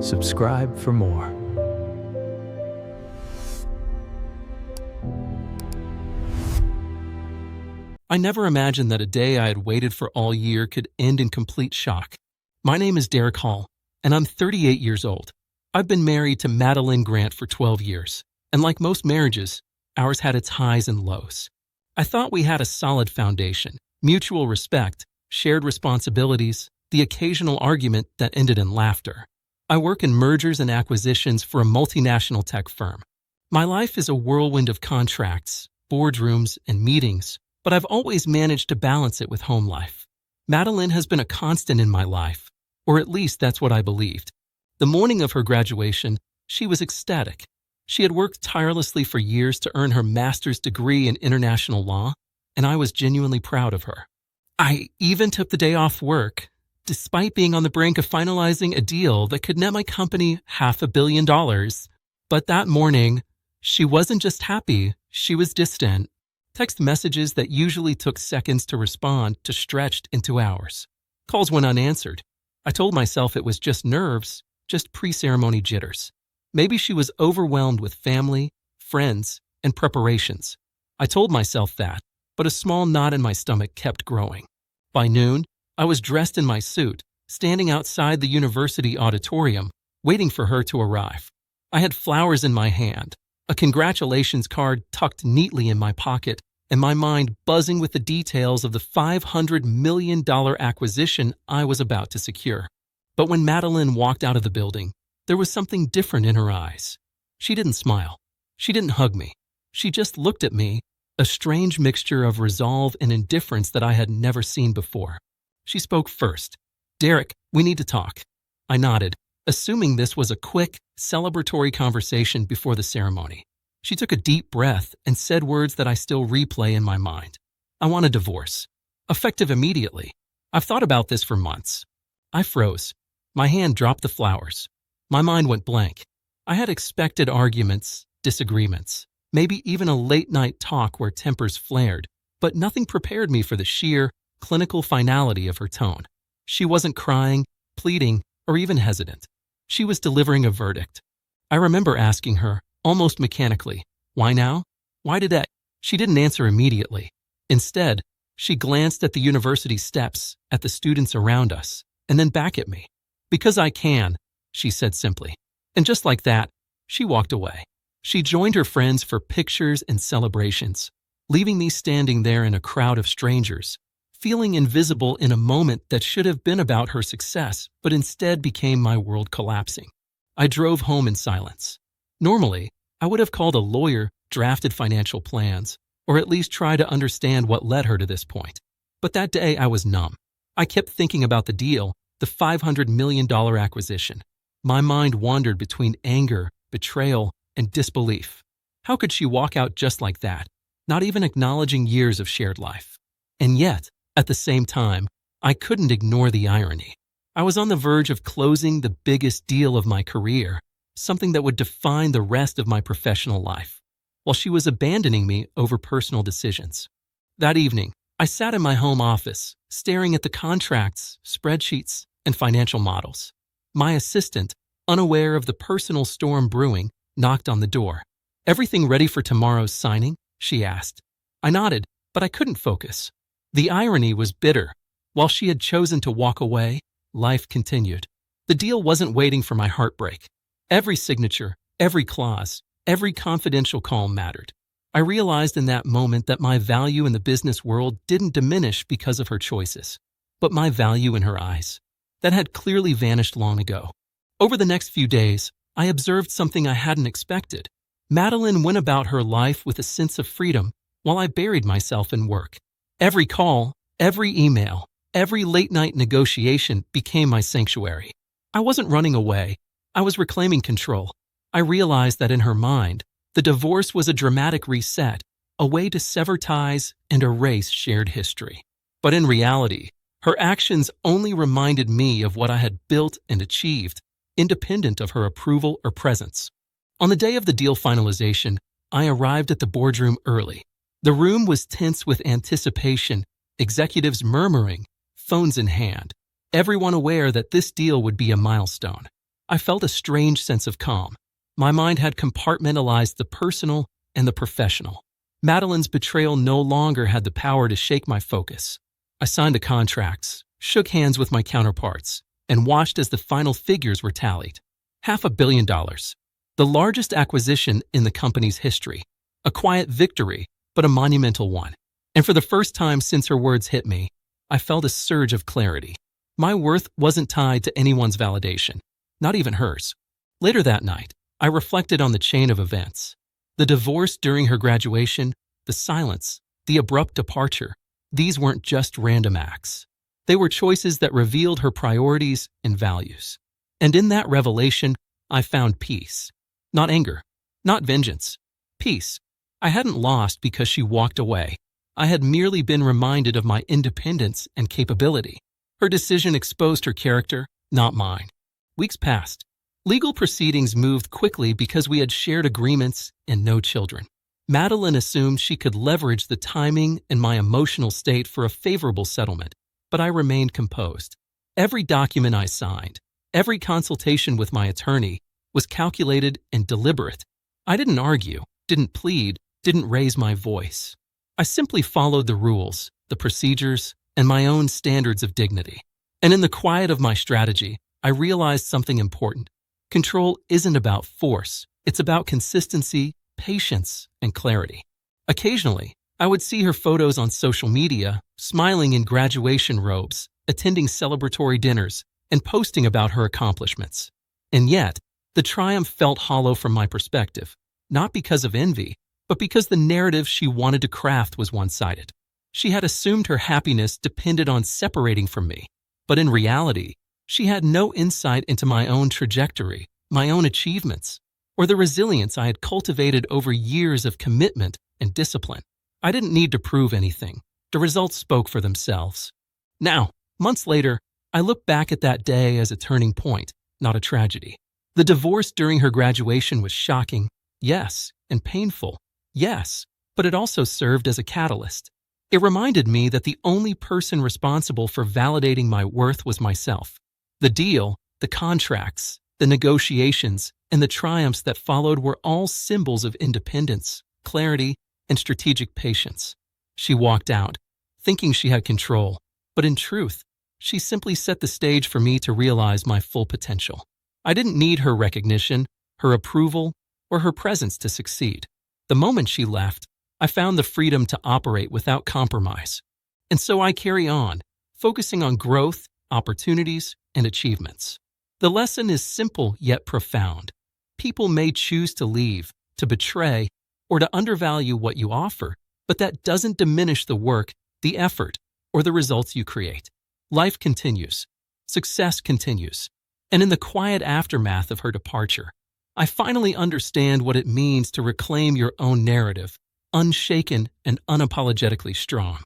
Subscribe for more. I never imagined that a day I had waited for all year could end in complete shock. My name is Derek Hall, and I'm 38 years old. I've been married to Madeline Grant for 12 years, and like most marriages, ours had its highs and lows. I thought we had a solid foundation, mutual respect, shared responsibilities, the occasional argument that ended in laughter. I work in mergers and acquisitions for a multinational tech firm. My life is a whirlwind of contracts, boardrooms, and meetings, but I've always managed to balance it with home life. Madeline has been a constant in my life, or at least that's what I believed. The morning of her graduation, she was ecstatic. She had worked tirelessly for years to earn her master's degree in international law, and I was genuinely proud of her. I even took the day off work, despite being on the brink of finalizing a deal that could net my company $500 million. But that morning, she wasn't just happy, she was distant. Text messages that usually took seconds to respond to stretched into hours. Calls went unanswered. I told myself it was just nerves, just pre-ceremony jitters. Maybe she was overwhelmed with family, friends, and preparations. I told myself that, but a small knot in my stomach kept growing. By noon, I was dressed in my suit, standing outside the university auditorium, waiting for her to arrive. I had flowers in my hand, a congratulations card tucked neatly in my pocket, and my mind buzzing with the details of the $500 million acquisition I was about to secure. But when Madeline walked out of the building, there was something different in her eyes. She didn't smile. She didn't hug me. She just looked at me, a strange mixture of resolve and indifference that I had never seen before. She spoke first. "Derek, we need to talk." I nodded, assuming this was a quick, celebratory conversation before the ceremony. She took a deep breath and said words that I still replay in my mind. "I want a divorce. Effective immediately. I've thought about this for months." I froze. My hand dropped the flowers. My mind went blank. I had expected arguments, disagreements, maybe even a late-night talk where tempers flared, but nothing prepared me for the sheer, clinical finality of her tone. She wasn't crying, pleading, or even hesitant. She was delivering a verdict. I remember asking her, almost mechanically, "Why now? Why today?" She didn't answer immediately. Instead, she glanced at the university steps, at the students around us, and then back at me. "Because I can," she said simply. And just like that, she walked away. She joined her friends for pictures and celebrations, leaving me standing there in a crowd of strangers, feeling invisible in a moment that should have been about her success, but instead became my world collapsing. I drove home in silence. Normally, I would have called a lawyer, drafted financial plans, or at least try to understand what led her to this point. But that day I was numb. I kept thinking about the deal, the $500 million acquisition. My mind wandered between anger, betrayal, and disbelief. How could she walk out just like that, not even acknowledging years of shared life? And yet, at the same time, I couldn't ignore the irony. I was on the verge of closing the biggest deal of my career, something that would define the rest of my professional life, while she was abandoning me over personal decisions. That evening, I sat in my home office, staring at the contracts, spreadsheets, and financial models. My assistant, unaware of the personal storm brewing, knocked on the door. "Everything ready for tomorrow's signing?" she asked. I nodded, but I couldn't focus. The irony was bitter. While she had chosen to walk away, life continued. The deal wasn't waiting for my heartbreak. Every signature, every clause, every confidential call mattered. I realized in that moment that my value in the business world didn't diminish because of her choices, but my value in her eyes. That had clearly vanished long ago. Over the next few days, I observed something I hadn't expected. Madeline went about her life with a sense of freedom, while I buried myself in work. Every call, every email, every late-night negotiation became my sanctuary. I wasn't running away. I was reclaiming control. I realized that in her mind, the divorce was a dramatic reset, a way to sever ties and erase shared history. But in reality, her actions only reminded me of what I had built and achieved, independent of her approval or presence. On the day of the deal finalization, I arrived at the boardroom early. The room was tense with anticipation, executives murmuring, phones in hand, everyone aware that this deal would be a milestone. I felt a strange sense of calm. My mind had compartmentalized the personal and the professional. Madeline's betrayal no longer had the power to shake my focus. I signed the contracts, shook hands with my counterparts, and watched as the final figures were tallied. $500 million. The largest acquisition in the company's history. A quiet victory, but a monumental one. And for the first time since her words hit me, I felt a surge of clarity. My worth wasn't tied to anyone's validation, not even hers. Later that night, I reflected on the chain of events. The divorce during her graduation, the silence, the abrupt departure. These weren't just random acts. They were choices that revealed her priorities and values. And in that revelation, I found peace. Not anger, not vengeance. Peace. I hadn't lost because she walked away. I had merely been reminded of my independence and capability. Her decision exposed her character, not mine. Weeks passed. Legal proceedings moved quickly because we had shared agreements and no children. Madeline assumed she could leverage the timing and my emotional state for a favorable settlement, but I remained composed. Every document I signed, every consultation with my attorney was calculated and deliberate. I didn't argue, didn't plead, didn't raise my voice. I simply followed the rules, the procedures, and my own standards of dignity. And in the quiet of my strategy, I realized something important. Control isn't about force. It's about consistency, patience, and clarity. Occasionally, I would see her photos on social media, smiling in graduation robes, attending celebratory dinners, and posting about her accomplishments. And yet, the triumph felt hollow from my perspective, not because of envy, but because the narrative she wanted to craft was one-sided. She had assumed her happiness depended on separating from me, but in reality, she had no insight into my own trajectory, my own achievements, or the resilience I had cultivated over years of commitment and discipline. I didn't need to prove anything. The results spoke for themselves. Now, months later, I look back at that day as a turning point, not a tragedy. The divorce during her graduation was shocking, yes, and painful, yes, but it also served as a catalyst. It reminded me that the only person responsible for validating my worth was myself. The deal, the contracts, the negotiations, and the triumphs that followed were all symbols of independence, clarity, and strategic patience. She walked out, thinking she had control, but in truth, she simply set the stage for me to realize my full potential. I didn't need her recognition, her approval, or her presence to succeed. The moment she left, I found the freedom to operate without compromise. And so I carry on, focusing on growth, opportunities, and achievements. The lesson is simple yet profound. People may choose to leave, to betray, or to undervalue what you offer, but that doesn't diminish the work, the effort, or the results you create. Life continues. Success continues. And in the quiet aftermath of her departure, I finally understand what it means to reclaim your own narrative, unshaken and unapologetically strong.